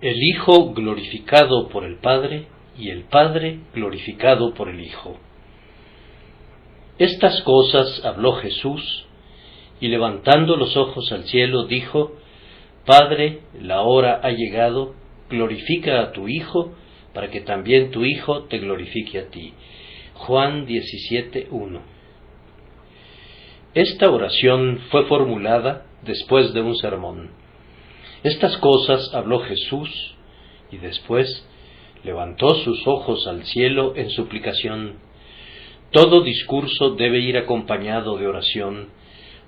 El Hijo glorificado por el Padre y el Padre glorificado por el Hijo. Estas cosas habló Jesús, y levantando los ojos al cielo dijo: Padre, la hora ha llegado, glorifica a tu Hijo, para que también tu Hijo te glorifique a ti. Juan 17:1. Esta oración fue formulada después de un sermón. Estas cosas habló Jesús, y después levantó sus ojos al cielo en suplicación. Todo discurso debe ir acompañado de oración,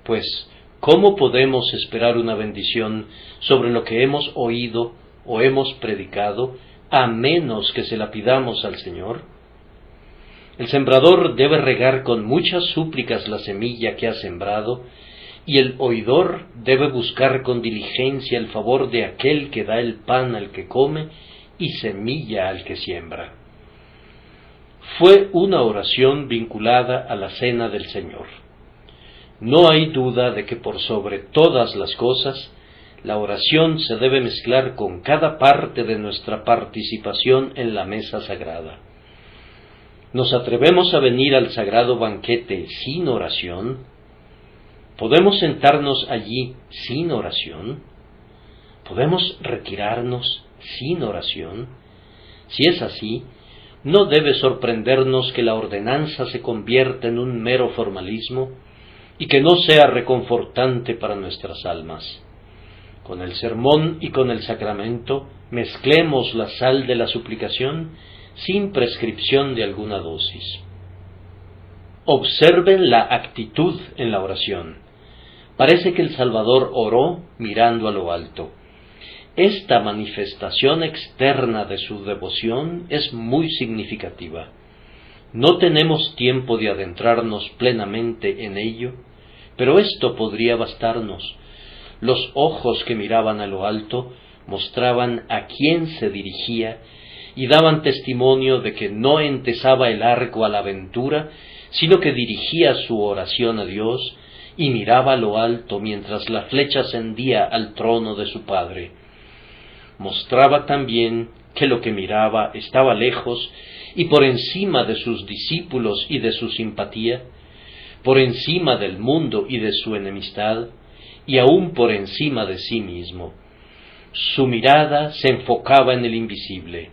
pues ¿cómo podemos esperar una bendición sobre lo que hemos oído o hemos predicado, a menos que se la pidamos al Señor? El sembrador debe regar con muchas súplicas la semilla que ha sembrado, y el oidor debe buscar con diligencia el favor de aquel que da el pan al que come y semilla al que siembra. Fue una oración vinculada a la cena del Señor. No hay duda de que por sobre todas las cosas, la oración se debe mezclar con cada parte de nuestra participación en la mesa sagrada. ¿Nos atrevemos a venir al sagrado banquete sin oración? ¿Podemos sentarnos allí sin oración? ¿Podemos retirarnos sin oración? Si es así, no debe sorprendernos que la ordenanza se convierta en un mero formalismo y que no sea reconfortante para nuestras almas. Con el sermón y con el sacramento mezclemos la sal de la suplicación sin prescripción de alguna dosis. Observen la actitud en la oración. Parece que el Salvador oró mirando a lo alto. Esta manifestación externa de su devoción es muy significativa. No tenemos tiempo de adentrarnos plenamente en ello, pero esto podría bastarnos. Los ojos que miraban a lo alto mostraban a quién se dirigía y daban testimonio de que no entesaba el arco a la aventura, sino que dirigía su oración a Dios y miraba a lo alto mientras la flecha ascendía al trono de su Padre. Mostraba también que lo que miraba estaba lejos y por encima de sus discípulos y de su simpatía, por encima del mundo y de su enemistad, y aún por encima de sí mismo. Su mirada se enfocaba en el invisible.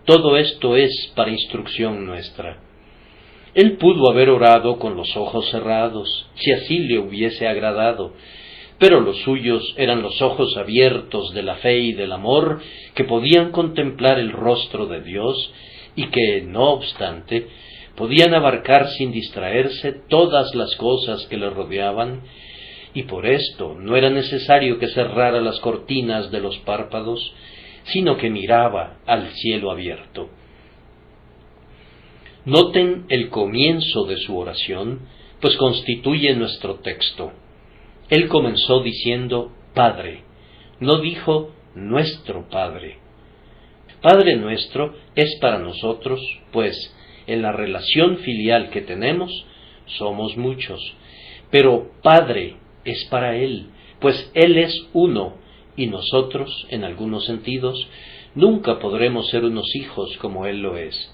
Todo esto es para instrucción nuestra. Él pudo haber orado con los ojos cerrados, si así le hubiese agradado, pero los suyos eran los ojos abiertos de la fe y del amor, que podían contemplar el rostro de Dios y que, no obstante, podían abarcar sin distraerse todas las cosas que le rodeaban, y por esto no era necesario que cerrara las cortinas de los párpados, sino que miraba al cielo abierto. Noten el comienzo de su oración, pues constituye nuestro texto. Él comenzó diciendo Padre, no dijo nuestro Padre. Padre nuestro es para nosotros, pues en la relación filial que tenemos somos muchos, pero Padre es para Él, pues Él es uno, y nosotros, en algunos sentidos, nunca podremos ser unos hijos como Él lo es.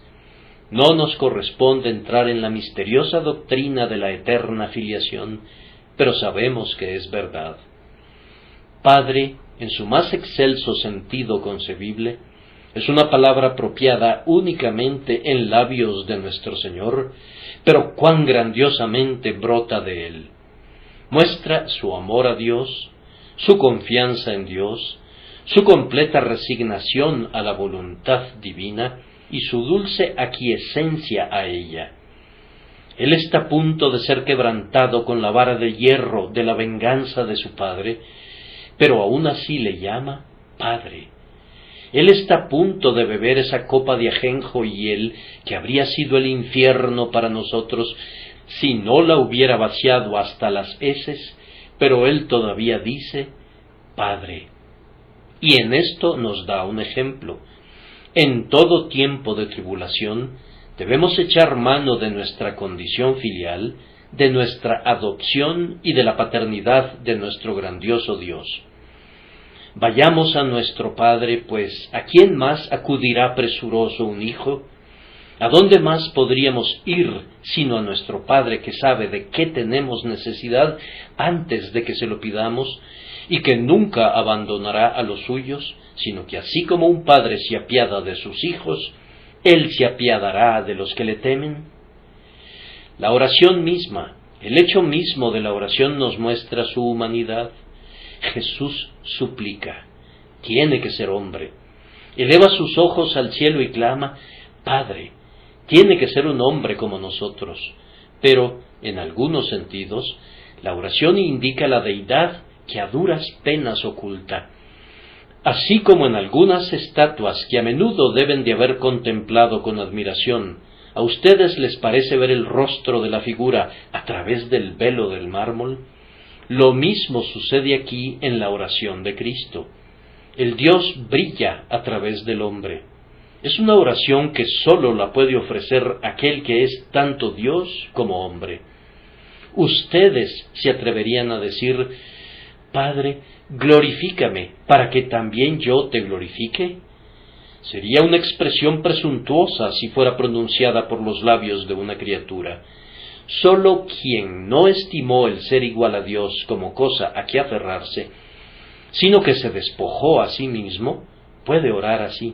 No nos corresponde entrar en la misteriosa doctrina de la eterna filiación, pero sabemos que es verdad. Padre, en su más excelso sentido concebible, es una palabra apropiada únicamente en labios de nuestro Señor, pero cuán grandiosamente brota de Él. Muestra su amor a Dios, su confianza en Dios, su completa resignación a la voluntad divina y su dulce aquiescencia a ella. Él está a punto de ser quebrantado con la vara de hierro de la venganza de su Padre, pero aún así le llama Padre. Él está a punto de beber esa copa de ajenjo y hiel que habría sido el infierno para nosotros si no la hubiera vaciado hasta las heces, pero Él todavía dice Padre. Y en esto nos da un ejemplo. En todo tiempo de tribulación debemos echar mano de nuestra condición filial, de nuestra adopción y de la paternidad de nuestro grandioso Dios. Vayamos a nuestro Padre, pues ¿a quién más acudirá presuroso un hijo? ¿A dónde más podríamos ir sino a nuestro Padre, que sabe de qué tenemos necesidad antes de que se lo pidamos, y que nunca abandonará a los suyos, sino que así como un padre se apiada de sus hijos, Él se apiadará de los que le temen? La oración misma, el hecho mismo de la oración nos muestra su humanidad. Jesús suplica, tiene que ser hombre, eleva sus ojos al cielo y clama, Padre, tiene que ser un hombre como nosotros, pero, en algunos sentidos, la oración indica la deidad que a duras penas oculta, así como en algunas estatuas que a menudo deben de haber contemplado con admiración, ¿a ustedes les parece ver el rostro de la figura a través del velo del mármol? Lo mismo sucede aquí en la oración de Cristo. El Dios brilla a través del hombre. Es una oración que sólo la puede ofrecer aquel que es tanto Dios como hombre. Ustedes se atreverían a decir, Padre, glorifícame, para que también yo te glorifique. Sería una expresión presuntuosa si fuera pronunciada por los labios de una criatura. Sólo quien no estimó el ser igual a Dios como cosa a que aferrarse, sino que se despojó a sí mismo, puede orar así.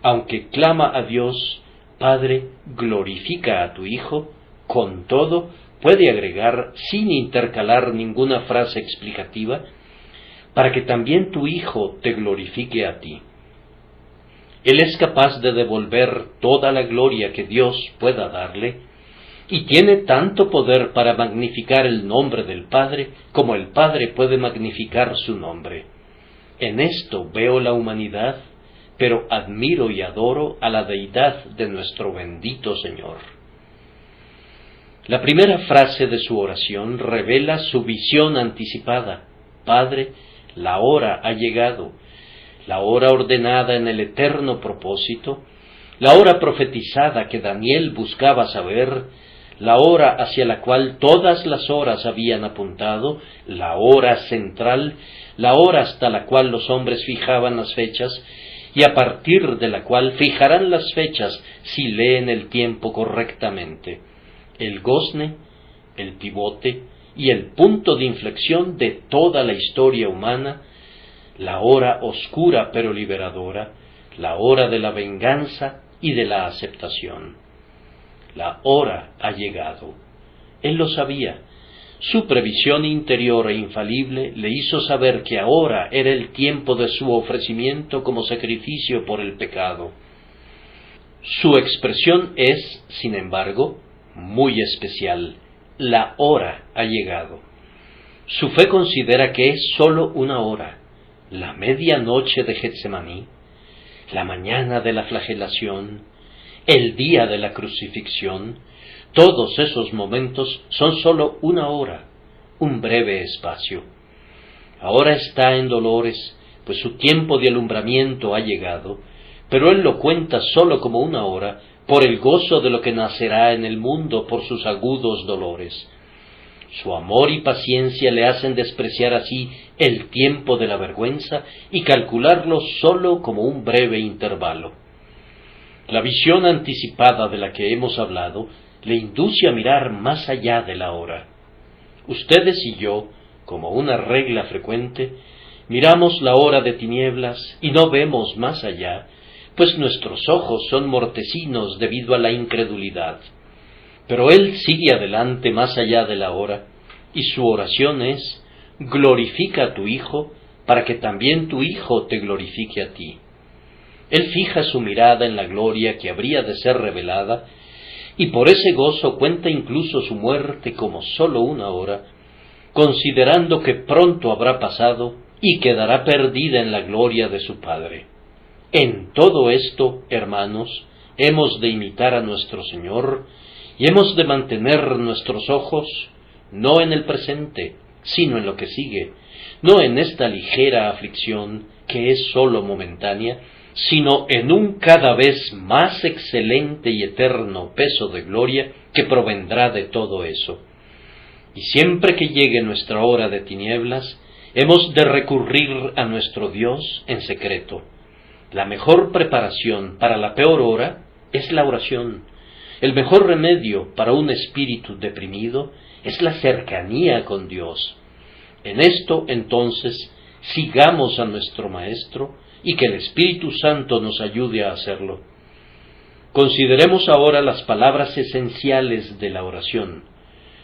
Aunque clama a Dios, Padre, glorifica a tu Hijo, con todo puede agregar, sin intercalar ninguna frase explicativa, para que también tu Hijo te glorifique a ti. Él es capaz de devolver toda la gloria que Dios pueda darle, y tiene tanto poder para magnificar el nombre del Padre, como el Padre puede magnificar su nombre. En esto veo la humanidad, pero admiro y adoro a la deidad de nuestro bendito Señor. La primera frase de su oración revela su visión anticipada. Padre, la hora ha llegado, la hora ordenada en el eterno propósito, la hora profetizada que Daniel buscaba saber, la hora hacia la cual todas las horas habían apuntado, la hora central, la hora hasta la cual los hombres fijaban las fechas, y a partir de la cual fijarán las fechas si leen el tiempo correctamente. El gozne, el pivote y el punto de inflexión de toda la historia humana, la hora oscura pero liberadora, la hora de la venganza y de la aceptación. La hora ha llegado. Él lo sabía. Su previsión interior e infalible le hizo saber que ahora era el tiempo de su ofrecimiento como sacrificio por el pecado. Su expresión es, sin embargo, muy especial. La hora ha llegado. Su fe considera que es sólo una hora, la medianoche de Getsemaní, la mañana de la flagelación, el día de la crucifixión. Todos esos momentos son sólo una hora, un breve espacio. Ahora está en dolores, pues su tiempo de alumbramiento ha llegado, pero él lo cuenta sólo como una hora, por el gozo de lo que nacerá en el mundo por sus agudos dolores. Su amor y paciencia le hacen despreciar así el tiempo de la vergüenza y calcularlo sólo como un breve intervalo. La visión anticipada de la que hemos hablado le induce a mirar más allá de la hora. Ustedes y yo, como una regla frecuente, miramos la hora de tinieblas y no vemos más allá, pues nuestros ojos son mortecinos debido a la incredulidad. Pero él sigue adelante más allá de la hora, y su oración es, glorifica a tu Hijo, para que también tu Hijo te glorifique a ti. Él fija su mirada en la gloria que habría de ser revelada, y por ese gozo cuenta incluso su muerte como sólo una hora, considerando que pronto habrá pasado y quedará perdida en la gloria de su Padre. En todo esto, hermanos, hemos de imitar a nuestro Señor, y hemos de mantener nuestros ojos no en el presente, sino en lo que sigue, no en esta ligera aflicción que es sólo momentánea, sino en un cada vez más excelente y eterno peso de gloria que provendrá de todo eso. Y siempre que llegue nuestra hora de tinieblas, Hemos de recurrir a nuestro Dios en secreto. La mejor preparación para la peor hora es la oración. El mejor remedio para un espíritu deprimido es la cercanía con Dios. En esto, entonces, sigamos a nuestro Maestro y que el Espíritu Santo nos ayude a hacerlo. Consideremos ahora las palabras esenciales de la oración.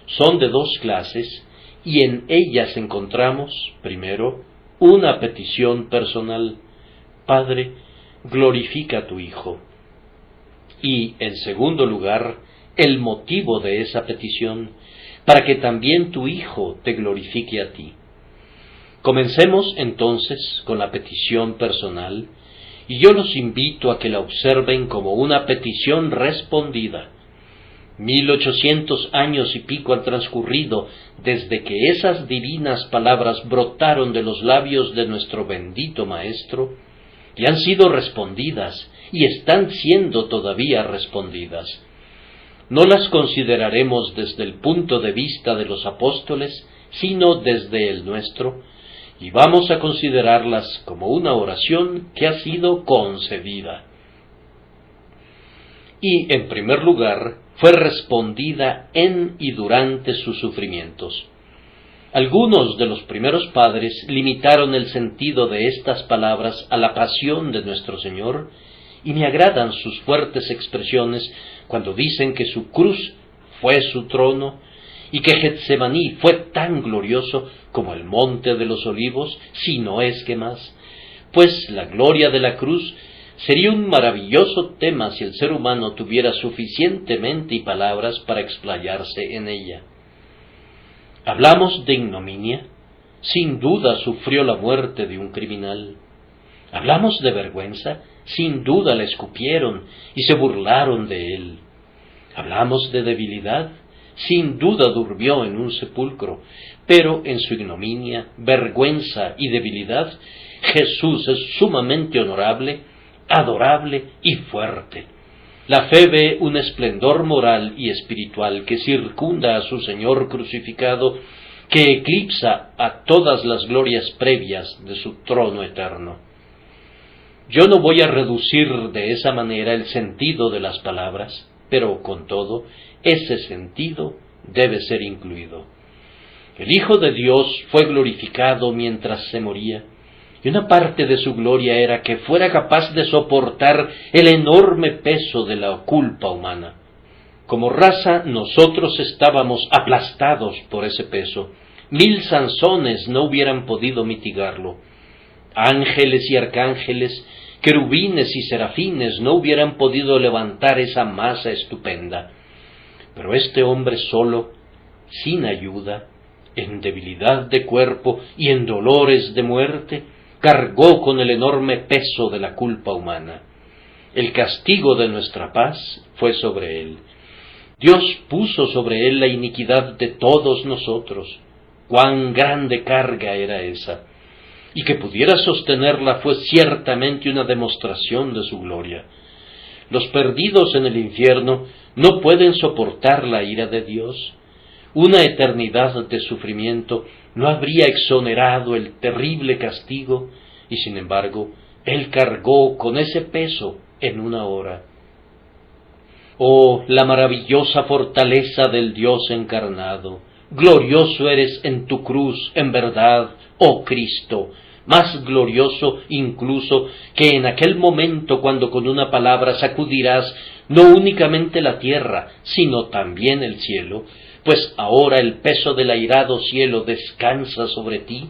Son de dos clases y en ellas encontramos, primero, una petición personal: Padre, glorifica a tu Hijo. Y, en segundo lugar, el motivo de esa petición, para que también tu Hijo te glorifique a ti. Comencemos entonces con la petición personal, y yo los invito a que la observen como una petición respondida. 1800 años y pico han transcurrido desde que esas divinas palabras brotaron de los labios de nuestro bendito Maestro, y han sido respondidas, y están siendo todavía respondidas. No las consideraremos desde el punto de vista de los apóstoles, sino desde el nuestro, y vamos a considerarlas como una oración que ha sido concedida. Y, en primer lugar, fue respondida en y durante sus sufrimientos. Algunos de los primeros padres limitaron el sentido de estas palabras a la pasión de nuestro Señor, y me agradan sus fuertes expresiones cuando dicen que su cruz fue su trono, y que Getsemaní fue tan glorioso como el monte de los olivos, si no es que más, pues la gloria de la cruz sería un maravilloso tema si el ser humano tuviera suficientemente palabras para explayarse en ella. Hablamos de ignominia, sin duda sufrió la muerte de un criminal. Hablamos de vergüenza, sin duda la escupieron y se burlaron de él. Hablamos de debilidad, sin duda durmió en un sepulcro, pero en su ignominia, vergüenza y debilidad, Jesús es sumamente honorable, adorable y fuerte. La fe ve un esplendor moral y espiritual que circunda a su Señor crucificado, que eclipsa a todas las glorias previas de su trono eterno. Yo no voy a reducir de esa manera el sentido de las palabras, pero con todo, ese sentido debe ser incluido. El Hijo de Dios fue glorificado mientras se moría, y una parte de su gloria era que fuera capaz de soportar el enorme peso de la culpa humana. Como raza, nosotros estábamos aplastados por ese peso. 1000 Sansones no hubieran podido mitigarlo. Ángeles y arcángeles, querubines y serafines no hubieran podido levantar esa masa estupenda. Pero este hombre solo, sin ayuda, en debilidad de cuerpo y en dolores de muerte, cargó con el enorme peso de la culpa humana. El castigo de nuestra paz fue sobre él. Dios puso sobre él la iniquidad de todos nosotros. ¡Cuán grande carga era esa! Y que pudiera sostenerla fue ciertamente una demostración de su gloria. Los perdidos en el infierno no pueden soportar la ira de Dios. Una eternidad de sufrimiento no habría exonerado el terrible castigo, y sin embargo, Él cargó con ese peso en una hora. Oh, la maravillosa fortaleza del Dios encarnado, glorioso eres en tu cruz, en verdad, oh Cristo, más glorioso incluso que en aquel momento cuando con una palabra sacudirás no únicamente la tierra, sino también el cielo, pues ahora el peso del airado cielo descansa sobre ti,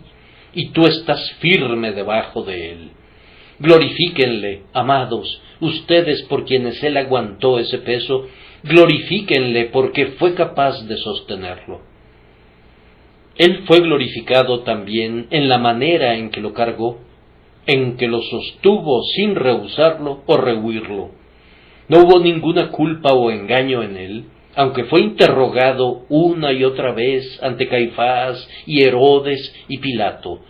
y tú estás firme debajo de él. Glorifíquenle, amados, ustedes por quienes él aguantó ese peso, glorifíquenle porque fue capaz de sostenerlo. Él fue glorificado también en la manera en que lo cargó, en que lo sostuvo sin rehusarlo o rehuirlo. No hubo ninguna culpa o engaño en él, aunque fue interrogado una y otra vez ante Caifás y Herodes y Pilato.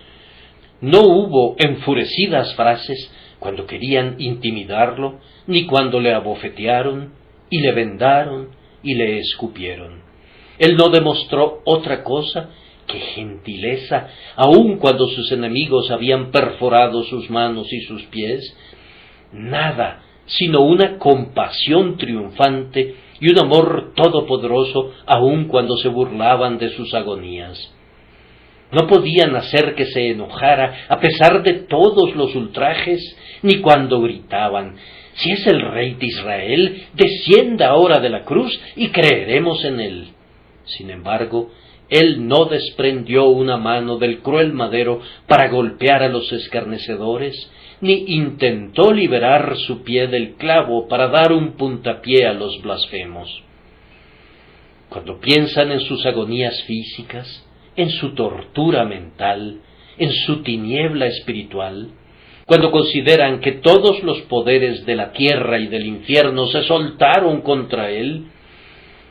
No hubo enfurecidas frases cuando querían intimidarlo, ni cuando le abofetearon, y le vendaron, y le escupieron. Él no demostró otra cosa ¡Qué gentileza! Aun cuando sus enemigos habían perforado sus manos y sus pies, nada sino una compasión triunfante y un amor todopoderoso, aun cuando se burlaban de sus agonías. No podían hacer que se enojara a pesar de todos los ultrajes, ni cuando gritaban: «Si es el Rey de Israel, descienda ahora de la cruz y creeremos en él». Sin embargo, él no desprendió una mano del cruel madero para golpear a los escarnecedores, ni intentó liberar su pie del clavo para dar un puntapié a los blasfemos. Cuando piensan en sus agonías físicas, en su tortura mental, en su tiniebla espiritual, cuando consideran que todos los poderes de la tierra y del infierno se soltaron contra él,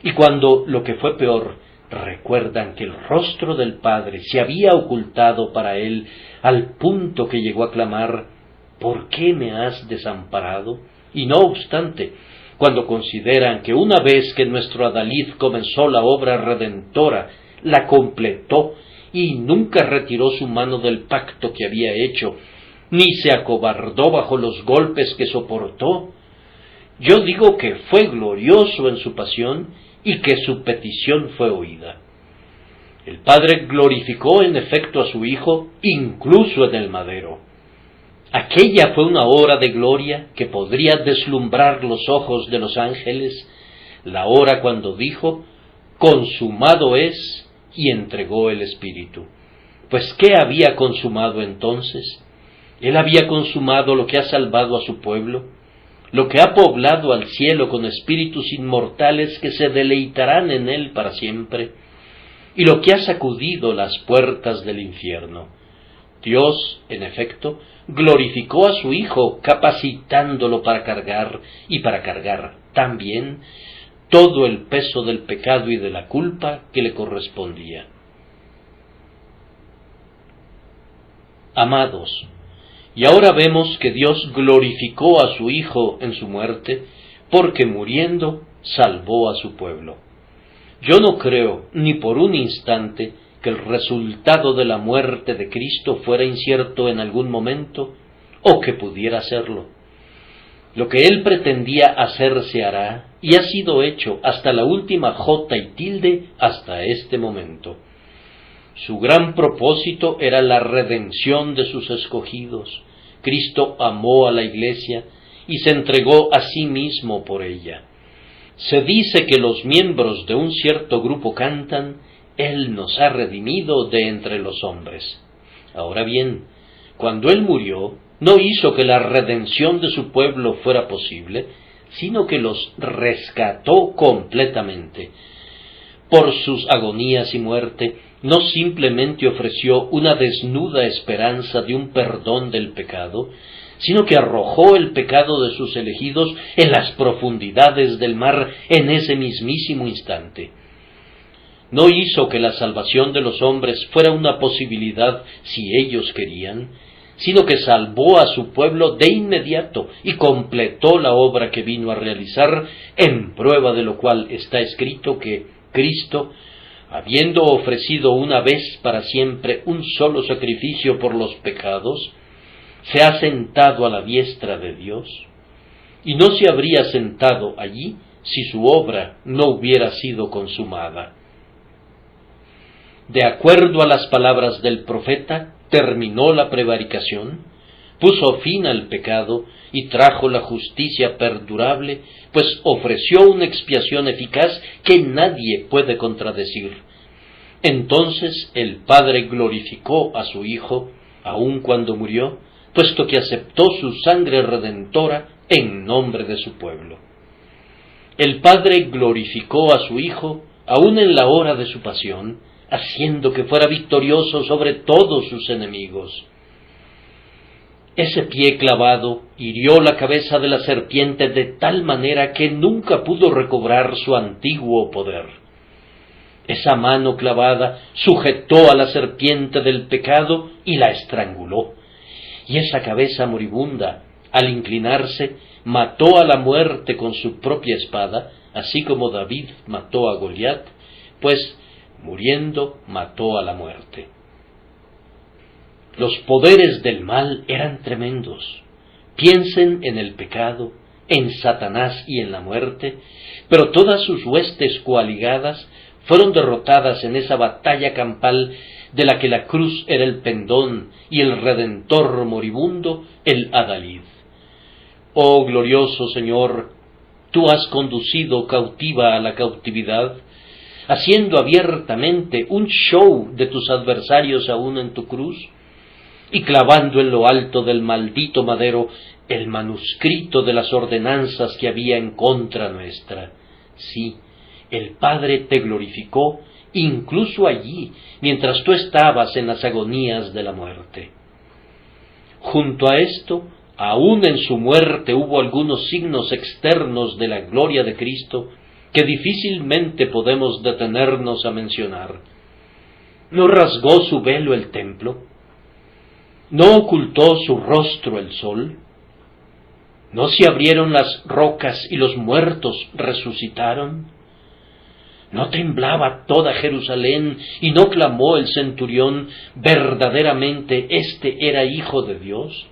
y cuando, lo que fue peor, recuerdan que el rostro del Padre se había ocultado para él al punto que llegó a clamar: «¿Por qué me has desamparado?», y no obstante, cuando consideran que una vez que nuestro adalid comenzó la obra redentora, la completó y nunca retiró su mano del pacto que había hecho, ni se acobardó bajo los golpes que soportó, yo digo que fue glorioso en su pasión y que su petición fue oída. El Padre glorificó en efecto a su Hijo, incluso en el madero. Aquella fue una hora de gloria que podría deslumbrar los ojos de los ángeles, la hora cuando dijo: «Consumado es», y entregó el Espíritu. Pues ¿qué había consumado entonces? Él había consumado lo que ha salvado a su pueblo, lo que ha poblado al cielo con espíritus inmortales que se deleitarán en él para siempre, y lo que ha sacudido las puertas del infierno. Dios, en efecto, glorificó a su Hijo, capacitándolo para cargar, y para cargar también, todo el peso del pecado y de la culpa que le correspondía. Amados, y ahora vemos que Dios glorificó a su Hijo en su muerte, porque muriendo salvó a su pueblo. Yo no creo ni por un instante que el resultado de la muerte de Cristo fuera incierto en algún momento, o que pudiera serlo. Lo que Él pretendía hacer se hará, y ha sido hecho hasta la última jota y tilde hasta este momento. Su gran propósito era la redención de sus escogidos. Cristo amó a la Iglesia y se entregó a sí mismo por ella. Se dice que los miembros de un cierto grupo cantan: «Él nos ha redimido de entre los hombres». Ahora bien, cuando Él murió, no hizo que la redención de su pueblo fuera posible, sino que los rescató completamente. Por sus agonías y muerte, no simplemente ofreció una desnuda esperanza de un perdón del pecado, sino que arrojó el pecado de sus elegidos en las profundidades del mar en ese mismísimo instante. No hizo que la salvación de los hombres fuera una posibilidad si ellos querían, sino que salvó a su pueblo de inmediato y completó la obra que vino a realizar, en prueba de lo cual está escrito que Cristo, habiendo ofrecido una vez para siempre un solo sacrificio por los pecados, se ha sentado a la diestra de Dios, y no se habría sentado allí si su obra no hubiera sido consumada. De acuerdo a las palabras del profeta, terminó la prevaricación, puso fin al pecado y trajo la justicia perdurable, pues ofreció una expiación eficaz que nadie puede contradecir. Entonces el Padre glorificó a su Hijo, aun cuando murió, puesto que aceptó su sangre redentora en nombre de su pueblo. El Padre glorificó a su Hijo, aun en la hora de su pasión, haciendo que fuera victorioso sobre todos sus enemigos. Ese pie clavado hirió la cabeza de la serpiente de tal manera que nunca pudo recobrar su antiguo poder. Esa mano clavada sujetó a la serpiente del pecado y la estranguló. Y esa cabeza moribunda, al inclinarse, mató a la muerte con su propia espada, así como David mató a Goliat, pues muriendo mató a la muerte. Los poderes del mal eran tremendos. Piensen en el pecado, en Satanás y en la muerte, pero todas sus huestes coaligadas fueron derrotadas en esa batalla campal de la que la cruz era el pendón y el Redentor moribundo el adalid. Oh glorioso Señor, tú has conducido cautiva a la cautividad, haciendo abiertamente un show de tus adversarios aún en tu cruz, y clavando en lo alto del maldito madero el manuscrito de las ordenanzas que había en contra nuestra. Sí, el Padre te glorificó incluso allí, mientras tú estabas en las agonías de la muerte. Junto a esto, aún en su muerte hubo algunos signos externos de la gloria de Cristo que difícilmente podemos detenernos a mencionar. ¿No rasgó su velo el templo? ¿No ocultó su rostro el sol? ¿No se abrieron las rocas y los muertos resucitaron? ¿No temblaba toda Jerusalén y no clamó el centurión, verdaderamente este era Hijo de Dios?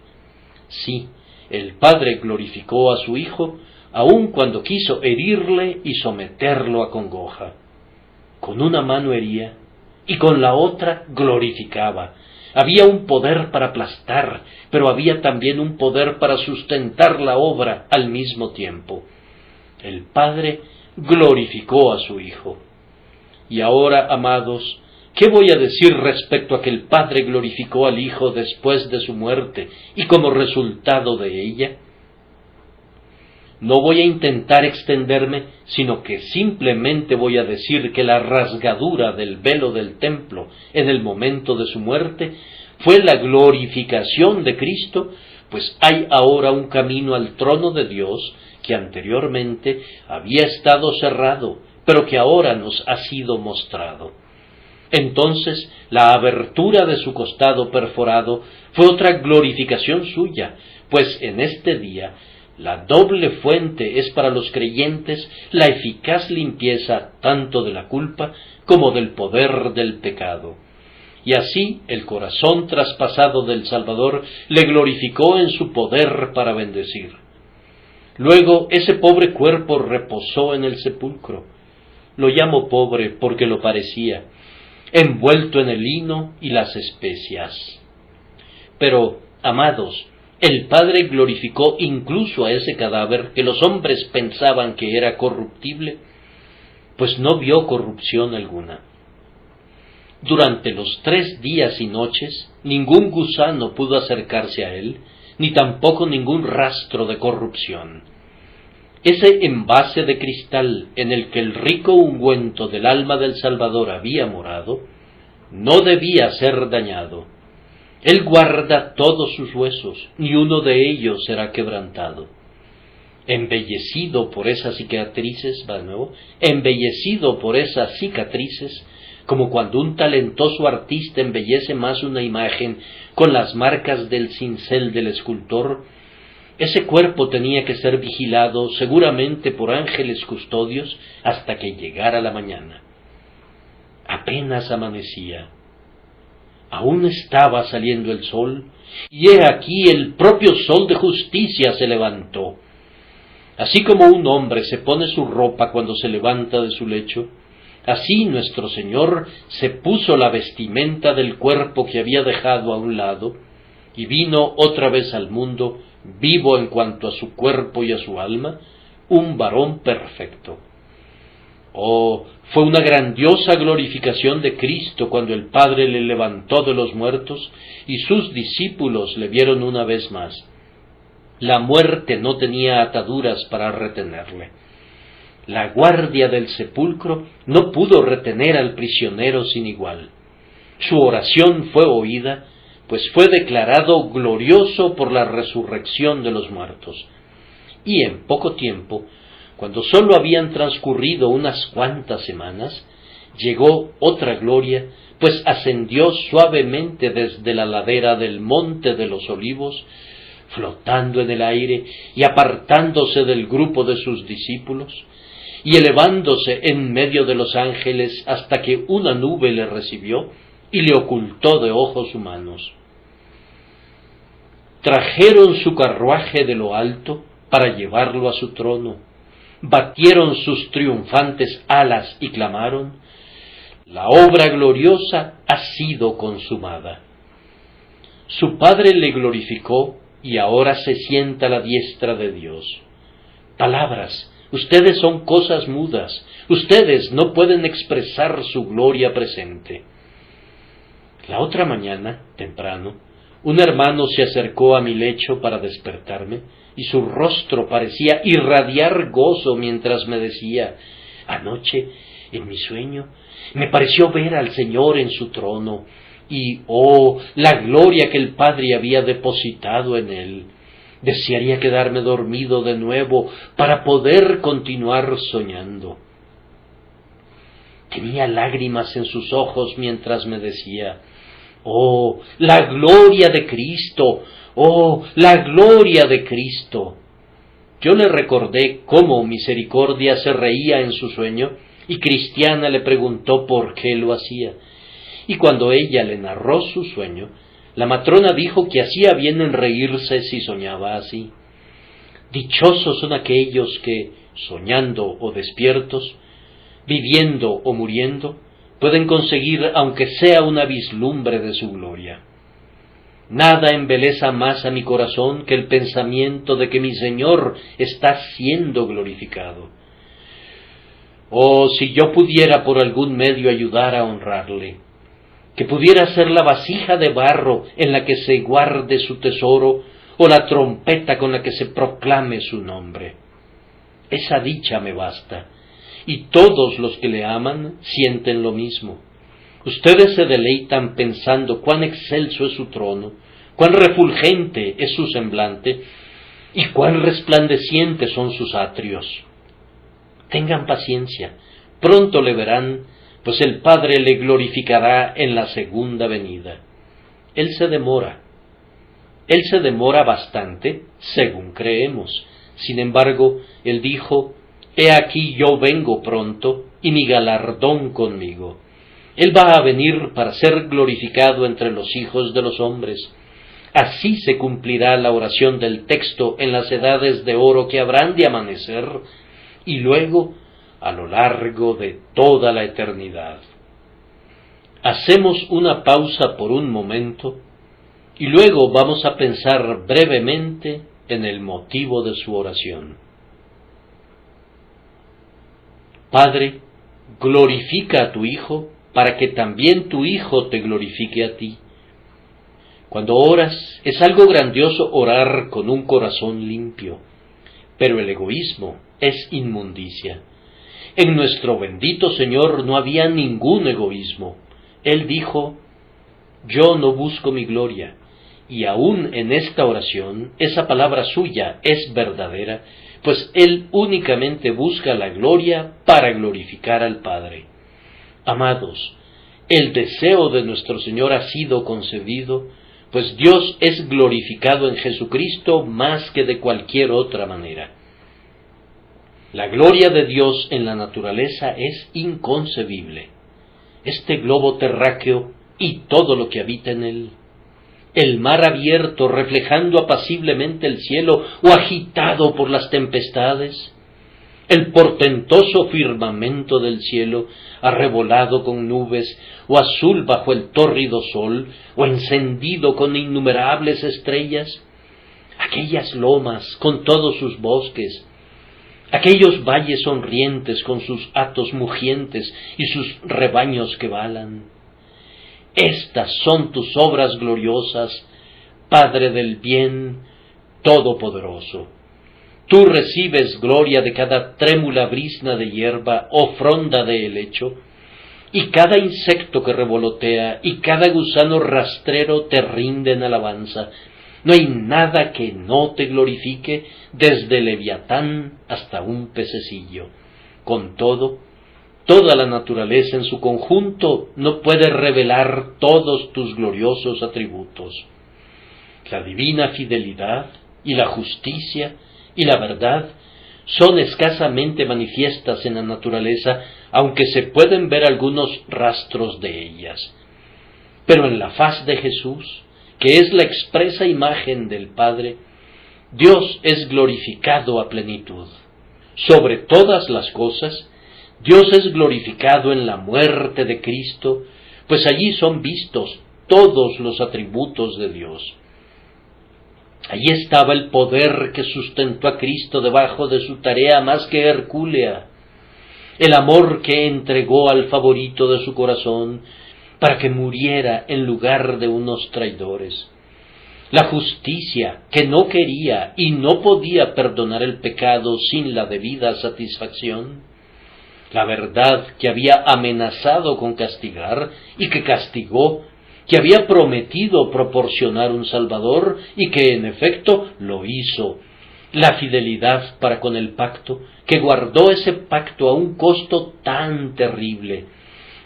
Sí, el Padre glorificó a su Hijo, aun cuando quiso herirle y someterlo a congoja. Con una mano hería y con la otra glorificaba. Había un poder para aplastar, pero había también un poder para sustentar la obra al mismo tiempo. El Padre glorificó a su Hijo. Y ahora, amados, ¿qué voy a decir respecto a que el Padre glorificó al Hijo después de su muerte y como resultado de ella? No voy a intentar extenderme, sino que simplemente voy a decir que la rasgadura del velo del templo en el momento de su muerte fue la glorificación de Cristo, pues hay ahora un camino al trono de Dios que anteriormente había estado cerrado, pero que ahora nos ha sido mostrado. Entonces, la abertura de su costado perforado fue otra glorificación suya, pues en este día la doble fuente es para los creyentes la eficaz limpieza tanto de la culpa como del poder del pecado. Y así el corazón traspasado del Salvador le glorificó en su poder para bendecir. Luego ese pobre cuerpo reposó en el sepulcro. Lo llamo pobre porque lo parecía, envuelto en el lino y las especias. Pero, amados, el Padre glorificó incluso a ese cadáver que los hombres pensaban que era corruptible, pues no vio corrupción alguna. Durante los 3 días y noches, ningún gusano pudo acercarse a él, ni tampoco ningún rastro de corrupción. Ese envase de cristal en el que el rico ungüento del alma del Salvador había morado, no debía ser dañado. Él guarda todos sus huesos, ni uno de ellos será quebrantado. Embellecido por esas cicatrices, como cuando un talentoso artista embellece más una imagen con las marcas del cincel del escultor, ese cuerpo tenía que ser vigilado seguramente por ángeles custodios hasta que llegara la mañana. Apenas amanecía. Aún estaba saliendo el sol, y he aquí el propio sol de justicia se levantó. Así como un hombre se pone su ropa cuando se levanta de su lecho, así nuestro Señor se puso la vestimenta del cuerpo que había dejado a un lado, y vino otra vez al mundo, vivo en cuanto a su cuerpo y a su alma, un varón perfecto. Oh, fue una grandiosa glorificación de Cristo cuando el Padre le levantó de los muertos y sus discípulos le vieron una vez más. La muerte no tenía ataduras para retenerle. La guardia del sepulcro no pudo retener al prisionero sin igual. Su oración fue oída, pues fue declarado glorioso por la resurrección de los muertos. Y en poco tiempo, cuando sólo habían transcurrido unas cuantas semanas, llegó otra gloria, pues ascendió suavemente desde la ladera del Monte de los Olivos, flotando en el aire y apartándose del grupo de sus discípulos, y elevándose en medio de los ángeles hasta que una nube le recibió y le ocultó de ojos humanos. Trajeron su carruaje de lo alto para llevarlo a su trono, batieron sus triunfantes alas y clamaron: la obra gloriosa ha sido consumada. Su Padre le glorificó y ahora se sienta a la diestra de Dios. Palabras, ustedes son cosas mudas, ustedes no pueden expresar su gloria presente. La otra mañana, temprano, un hermano se acercó a mi lecho para despertarme, y su rostro parecía irradiar gozo mientras me decía: anoche, en mi sueño, me pareció ver al Señor en su trono, y la gloria que el Padre había depositado en él. Desearía quedarme dormido de nuevo para poder continuar soñando. Tenía lágrimas en sus ojos mientras me decía: ¡oh, la gloria de Cristo! ¡oh, la gloria de Cristo! Yo le recordé cómo Misericordia se reía en su sueño, y Cristiana le preguntó por qué lo hacía. Y cuando ella le narró su sueño, la matrona dijo que hacía bien en reírse si soñaba así. Dichosos son aquellos que, soñando o despiertos, viviendo o muriendo, pueden conseguir aunque sea una vislumbre de su gloria. Nada embeleza más a mi corazón que el pensamiento de que mi Señor está siendo glorificado. Oh, si yo pudiera por algún medio ayudar a honrarle, que pudiera ser la vasija de barro en la que se guarde su tesoro, o la trompeta con la que se proclame su nombre. Esa dicha me basta, y todos los que le aman sienten lo mismo. Ustedes se deleitan pensando cuán excelso es su trono, cuán refulgente es su semblante, y cuán resplandecientes son sus atrios. Tengan paciencia, pronto le verán, pues el Padre le glorificará en la segunda venida. Él se demora bastante, según creemos. Sin embargo, Él dijo: he aquí yo vengo pronto, y mi galardón conmigo. Él va a venir para ser glorificado entre los hijos de los hombres. Así se cumplirá la oración del texto en las edades de oro que habrán de amanecer, y luego a lo largo de toda la eternidad. Hacemos una pausa por un momento, y luego vamos a pensar brevemente en el motivo de su oración. Padre, glorifica a tu Hijo, para que también tu Hijo te glorifique a ti. Cuando oras, es algo grandioso orar con un corazón limpio, pero el egoísmo es inmundicia. En nuestro bendito Señor no había ningún egoísmo. Él dijo: yo no busco mi gloria, y aún en esta oración, esa palabra suya es verdadera, pues Él únicamente busca la gloria para glorificar al Padre. Amados, el deseo de nuestro Señor ha sido concedido, pues Dios es glorificado en Jesucristo más que de cualquier otra manera. La gloria de Dios en la naturaleza es inconcebible. Este globo terráqueo y todo lo que habita en él, el mar abierto reflejando apaciblemente el cielo o agitado por las tempestades, el portentoso firmamento del cielo arrebolado con nubes o azul bajo el tórrido sol o encendido con innumerables estrellas, aquellas lomas con todos sus bosques, aquellos valles sonrientes con sus hatos mugientes y sus rebaños que balan. Estas son tus obras gloriosas, Padre del bien todopoderoso. Tú recibes gloria de cada trémula brizna de hierba o fronda de helecho, y cada insecto que revolotea y cada gusano rastrero te rinden alabanza. No hay nada que no te glorifique, desde Leviatán hasta un pececillo. Con todo, toda la naturaleza en su conjunto no puede revelar todos tus gloriosos atributos. La divina fidelidad y la justicia y la verdad son escasamente manifiestas en la naturaleza, aunque se pueden ver algunos rastros de ellas. Pero en la faz de Jesús, que es la expresa imagen del Padre, Dios es glorificado a plenitud. Sobre todas las cosas, Dios es glorificado en la muerte de Cristo, pues allí son vistos todos los atributos de Dios. Allí estaba el poder que sustentó a Cristo debajo de su tarea más que hercúlea, el amor que entregó al favorito de su corazón para que muriera en lugar de unos traidores, la justicia que no quería y no podía perdonar el pecado sin la debida satisfacción, la verdad que había amenazado con castigar y que castigó, que había prometido proporcionar un Salvador y que en efecto lo hizo, la fidelidad para con el pacto, que guardó ese pacto a un costo tan terrible,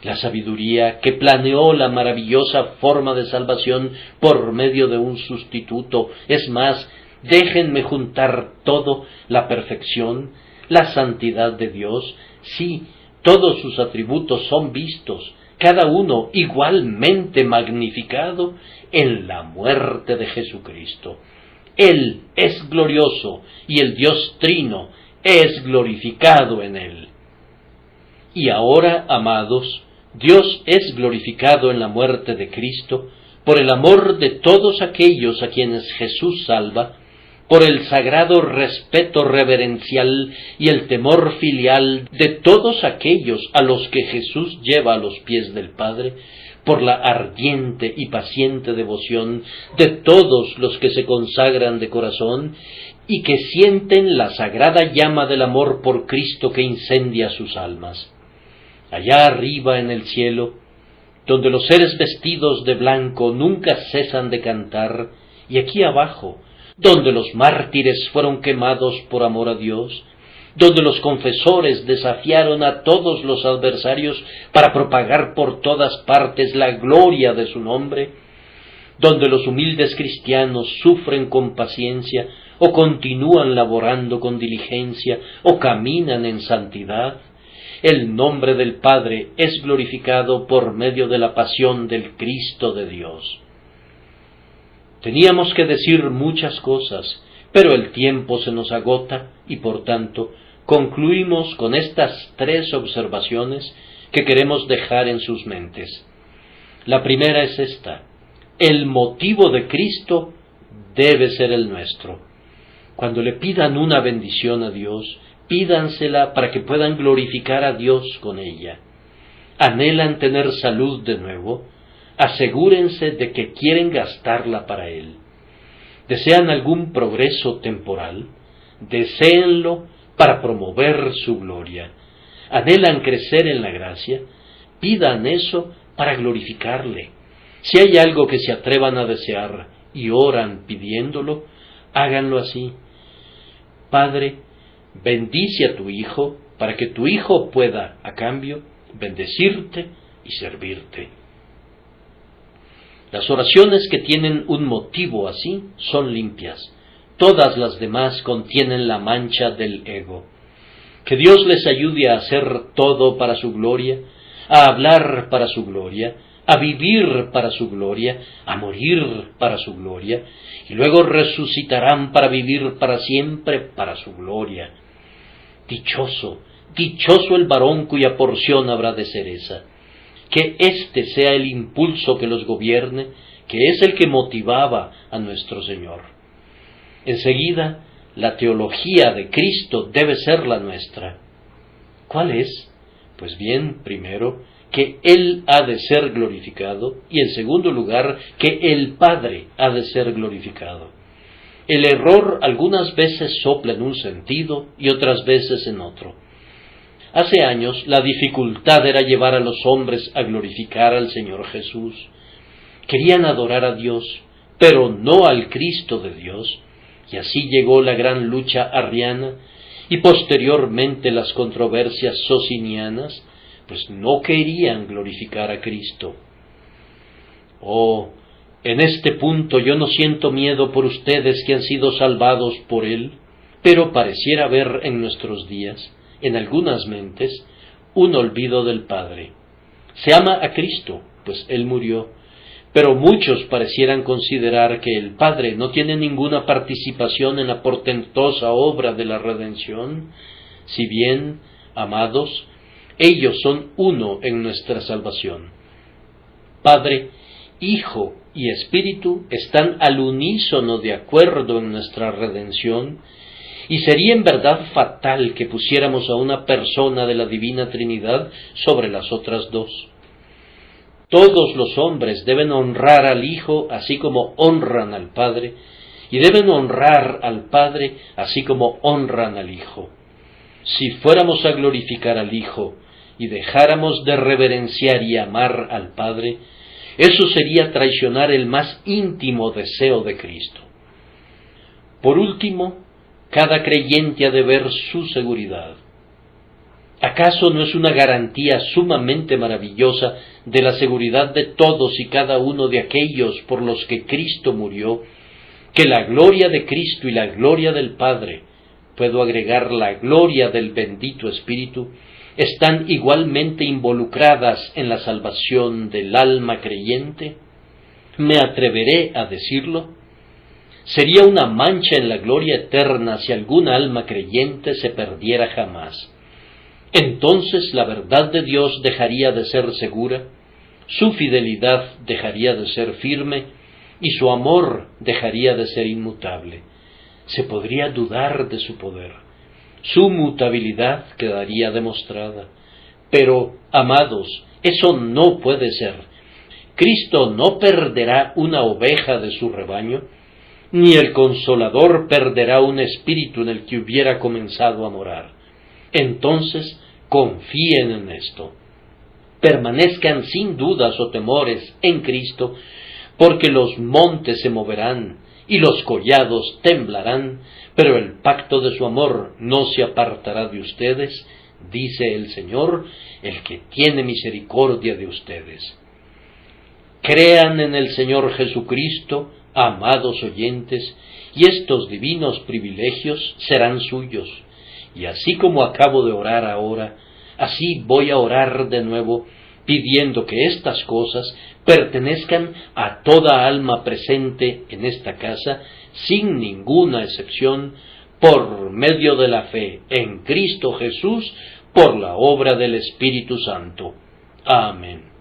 la sabiduría que planeó la maravillosa forma de salvación por medio de un sustituto. Es más, déjenme juntar todo, la perfección, la santidad de Dios. Sí, todos sus atributos son vistos, cada uno igualmente magnificado en la muerte de Jesucristo. Él es glorioso y el Dios Trino es glorificado en él. Y ahora, amados, Dios es glorificado en la muerte de Cristo por el amor de todos aquellos a quienes Jesús salva, por el sagrado respeto reverencial y el temor filial de todos aquellos a los que Jesús lleva a los pies del Padre, por la ardiente y paciente devoción de todos los que se consagran de corazón y que sienten la sagrada llama del amor por Cristo que incendia sus almas. Allá arriba en el cielo, donde los seres vestidos de blanco nunca cesan de cantar, y aquí abajo, donde los mártires fueron quemados por amor a Dios, donde los confesores desafiaron a todos los adversarios para propagar por todas partes la gloria de su nombre, donde los humildes cristianos sufren con paciencia, o continúan laborando con diligencia, o caminan en santidad, el nombre del Padre es glorificado por medio de la pasión del Cristo de Dios. Teníamos que decir muchas cosas, pero el tiempo se nos agota y por tanto concluimos con estas 3 observaciones que queremos dejar en sus mentes. La primera es esta: el motivo de Cristo debe ser el nuestro. Cuando le pidan una bendición a Dios, pídansela para que puedan glorificar a Dios con ella. ¿Anhelan tener salud de nuevo? Asegúrense de que quieren gastarla para Él. ¿Desean algún progreso temporal? Deséenlo para promover su gloria. ¿Anhelan crecer en la gracia? Pidan eso para glorificarle. Si hay algo que se atrevan a desear y oran pidiéndolo, háganlo así. Padre, bendice a tu Hijo para que tu Hijo pueda, a cambio, bendecirte y servirte. Las oraciones que tienen un motivo así son limpias. Todas las demás contienen la mancha del ego. Que Dios les ayude a hacer todo para su gloria, a hablar para su gloria, a vivir para su gloria, a morir para su gloria, y luego resucitarán para vivir para siempre para su gloria. Dichoso, dichoso el varón cuya porción habrá de ser esa. Que este sea el impulso que los gobierne, que es el que motivaba a nuestro Señor. Enseguida, la teología de Cristo debe ser la nuestra. ¿Cuál es? Pues bien, primero, que Él ha de ser glorificado, y en segundo lugar, que el Padre ha de ser glorificado. El error algunas veces sopla en un sentido y otras veces en otro. Hace años la dificultad era llevar a los hombres a glorificar al Señor Jesús. Querían adorar a Dios, pero no al Cristo de Dios, y así llegó la gran lucha arriana y posteriormente las controversias socinianas, pues no querían glorificar a Cristo. Oh, en este punto yo no siento miedo por ustedes que han sido salvados por Él, Pero pareciera haber en nuestros días, en algunas mentes, un olvido del Padre. Se ama a Cristo, pues Él murió, pero muchos parecieran considerar que el Padre no tiene ninguna participación en la portentosa obra de la redención, si bien, amados, ellos son uno en nuestra salvación. Padre, Hijo y Espíritu están al unísono de acuerdo en nuestra redención, y sería en verdad fatal que pusiéramos a una persona de la Divina Trinidad sobre las otras dos. Todos los hombres deben honrar al Hijo así como honran al Padre, y deben honrar al Padre así como honran al Hijo. Si fuéramos a glorificar al Hijo y dejáramos de reverenciar y amar al Padre, eso sería traicionar el más íntimo deseo de Cristo. Por último, cada creyente ha de ver su seguridad. ¿Acaso no es una garantía sumamente maravillosa de la seguridad de todos y cada uno de aquellos por los que Cristo murió, que la gloria de Cristo y la gloria del Padre, puedo agregar la gloria del bendito Espíritu, están igualmente involucradas en la salvación del alma creyente? ¿Me atreveré a decirlo? Sería una mancha en la gloria eterna si alguna alma creyente se perdiera jamás. Entonces la verdad de Dios dejaría de ser segura, su fidelidad dejaría de ser firme y su amor dejaría de ser inmutable. Se podría dudar de su poder. Su mutabilidad quedaría demostrada. Pero, amados, eso no puede ser. Cristo no perderá una oveja de su rebaño, ni el Consolador perderá un espíritu en el que hubiera comenzado a morar. Entonces, confíen en esto. Permanezcan sin dudas o temores en Cristo, porque los montes se moverán y los collados temblarán, pero el pacto de su amor no se apartará de ustedes, dice el Señor, el que tiene misericordia de ustedes. Crean en el Señor Jesucristo, amados oyentes, y estos divinos privilegios serán suyos. Y así como acabo de orar ahora, así voy a orar de nuevo, pidiendo que estas cosas pertenezcan a toda alma presente en esta casa, sin ninguna excepción, por medio de la fe en Cristo Jesús, por la obra del Espíritu Santo. Amén.